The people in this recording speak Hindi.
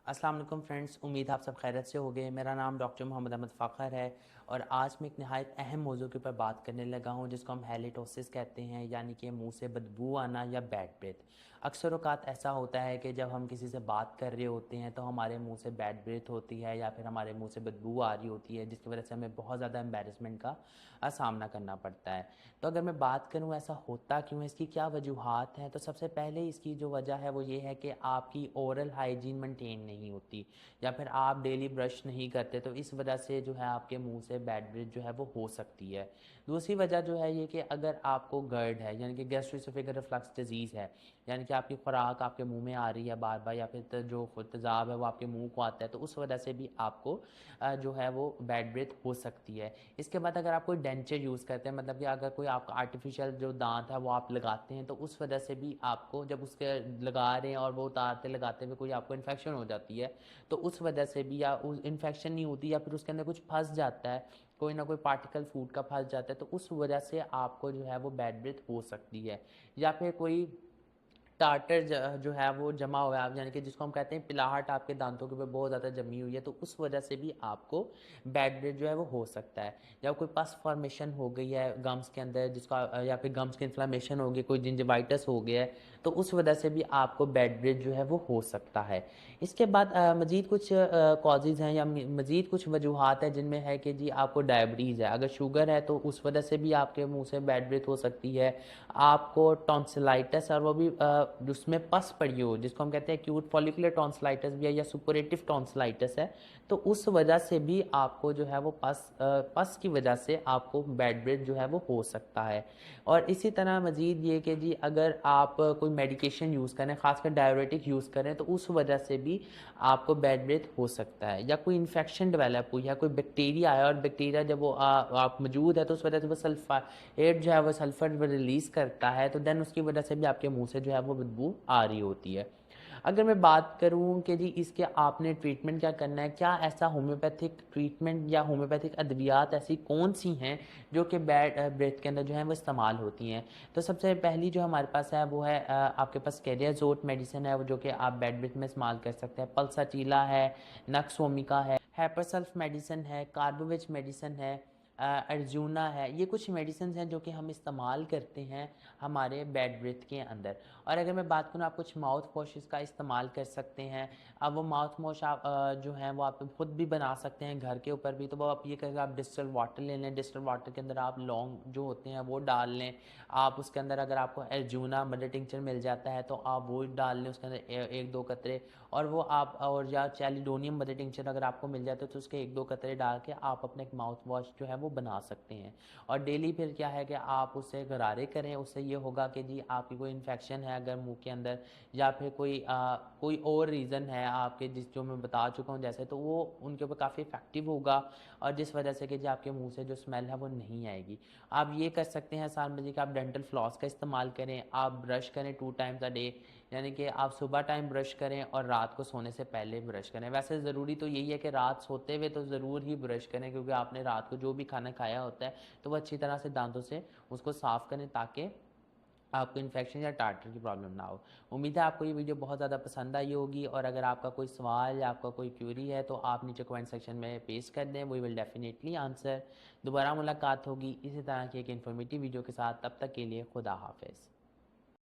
अस्सलाम वालेकुम फ्रेंड्स, उम्मीद आप सब खैरियत से होंगे। मेरा नाम डॉक्टर मोहम्मद अहमद फ़ाखर है और आज मैं एक नहायत अहम मौजू के ऊपर बात करने लगा हूँ जिसको हम हैलिटोसिस कहते हैं, यानी कि मुंह से बदबू आना या बैड ब्रेथ। अक्सर औक़ात ऐसा होता है कि जब हम किसी से बात कर रहे होते हैं तो हमारे मुंह से बैड ब्रेथ होती है या फिर हमारे मुंह से बदबू आ रही होती है, जिसकी वजह से हमें बहुत ज़्यादा एम्बैरेसमेंट का सामना करना पड़ता है। तो अगर मैं बात करूँ ऐसा होता क्यों है, इसकी क्या वजूहात हैं, तो सबसे पहले इसकी जो वजह है वो ये है कि आपकी ओरल हाइजीन मेंटेन नहीं होती या फिर आप डेली ब्रश नहीं करते, तो इस वजह से जो है आपके मुंह से बैड ब्रेथ जो है वो हो सकती है। दूसरी वजह जो है ये कि अगर आपको गर्ड है यानी कि गैस्ट्रोइसोफेगल रिफ्लक्स डिजीज़ है, यानी कि आपकी खुराक आपके मुंह में आ रही है बार बार या फिर जो तेज़ाब है वो आपके मुंह को आता है, तो उस वजह से भी आपको जो है वो बैड ब्रेथ हो सकती है। इसके बाद अगर आप कोई डेंचर यूज़ करते हैं, मतलब कि अगर कोई आपका आर्टिफिशियल जो दांत है वो आप लगाते हैं, तो उस वजह से भी आपको जब उसके लगा रहे हैं और वो उतारते लगाते हुए कोई आपको इन्फेक्शन हो जाती है, तो उस वजह से भी या उस इन्फेक्शन नहीं होती या फिर उसके अंदर कुछ फंस जाता है, कोई ना कोई पार्टिकल फूड का फंस जाता है, तो उस वजह से आपको जो है वो बैड ब्रेथ हो सकती है। या फिर कोई टार्टर जो है वो जमा हुआ है, आप यानी कि जिसको हम कहते हैं पिलाहट आपके दांतों के ऊपर बहुत ज़्यादा जमी हुई है, तो उस वजह से भी आपको बैड ब्रेथ जो है वो हो सकता है। या कोई पस फॉर्मेशन हो गई है गम्स के अंदर जिसका या फिर गम्स की इन्फ्लेमेशन हो गई, कोई जिंजिवाइटिस हो गया है, तो उस वजह से भी आपको बैड ब्रेथ जो है वो हो सकता है। इसके बाद मज़ीद कुछ कॉजेज़ हैं या मज़ीद कुछ वजूहात हैं जिनमें है कि जी आपको डायबिटीज़ है, अगर शुगर है तो उस वजह से भी आपके मुंह से बैड ब्रेथ हो सकती है। आपको टॉन्सिलाइटिस और वो भी उसमें पस पड़ी हो, जिसको हम कहते हैं एक्यूट फॉलिकुलर टॉन्सिलाइटिस भी है या सुपरेटिव टॉन्सिलाइटिस है, तो उस वजह से भी आपको जो है वो पस की वजह से आपको बैड ब्रेथ जो है वो हो सकता है। और इसी तरह मज़ीद ये कि जी अगर आप कोई मेडिकेशन यूज़ करें, ख़ासकर डायरेटिक यूज़ करें, तो उस वजह से भी आपको बैड ब्रेथ हो सकता है। या कोई इन्फेक्शन डेवलप हुई है, कोई बैक्टीरिया है और बैक्टीरिया जब वो आप मौजूद है तो उस वजह से वो सल्फेट जो है वो सल्फर रिलीज़ करता है, तो देन उसकी वजह से भी आपके मुंह से जो है वो बदबू आ रही होती है। अगर मैं बात करूं कि जी इसके आपने ट्रीटमेंट क्या करना है, क्या ऐसा होम्योपैथिक ट्रीटमेंट या होम्योपैथिक अद्वियात ऐसी कौन सी हैं जो कि बैड ब्रेथ के अंदर जो है वो इस्तेमाल होती हैं। तो सबसे पहली जो हमारे पास है वो है आपके पास कैरियाजोट मेडिसिन है, वो जो कि आप बैड ब्रेथ में इस्तेमाल कर सकते हैं। पल्साचीला है, नक्सोमिका है, हैपरसल्फ मेडिसिन है, कार्बोविच मेडिसिन है, अर्जुना है। ये कुछ मेडिसिन हैं जो कि हम इस्तेमाल करते हैं हमारे बैड ब्रेथ के अंदर। और अगर मैं बात करूँ, आप कुछ माउथ वॉशेस का इस्तेमाल कर सकते हैं। अब वो माउथ वॉश आप जो है वो आप खुद भी बना सकते हैं घर के ऊपर भी। तो वो आप ये करें, आप डिस्टिल वाटर ले लें, डिस्टिल वाटर के अंदर आप लौंग जो होते हैं वो डाल लें। आप उसके अंदर अगर आपको अर्जुना मदर टिंचर मिल जाता है तो आप वो डाल लें उसके अंदर एक दो कतरे। और वो आप और या चैलिडोनियम मदर टिंचर अगर आपको मिल जाता है तो उसके एक दो कतरे डाल के आप अपने एक माउथ वॉश जो है वो बना सकते हैं। और डेली फिर क्या है कि आप उससे गरारे करें, उससे ये होगा कि जी आपकी कोई इन्फेक्शन है अगर मुंह के अंदर या फिर कोई और रीज़न है आपके जिस जो मैं बता चुका हूँ जैसे, तो वो उनके ऊपर काफ़ी इफेक्टिव होगा और जिस वजह से कि जी आपके मुंह से जो स्मेल है वो नहीं आएगी। आप ये कर सकते हैं साल में जी कि आप डेंटल फ्लॉस का इस्तेमाल करें, आप ब्रश करें 2 टाइम्स अ डे, यानी कि आप सुबह टाइम ब्रश करें और रात को सोने से पहले ब्रश करें। वैसे ज़रूरी तो यही है कि रात सोते हुए तो ज़रूर ही ब्रश करें, क्योंकि आपने रात को जो भी खाना खाया होता है तो वो अच्छी तरह से दांतों से उसको साफ़ करें ताकि आपको इन्फेक्शन या टार्टर की प्रॉब्लम ना हो। उम्मीद है आपको ये वीडियो बहुत ज़्यादा पसंद आई होगी और अगर आपका कोई सवाल या आपका कोई क्यूरी है तो आप नीचे कमेंट सेक्शन में पेश कर दें, वी विल डेफिनेटली आंसर। दोबारा मुलाकात होगी इसी तरह की एक इन्फॉर्मेटिव वीडियो के साथ, तब तक के लिए खुदा हाफिज़।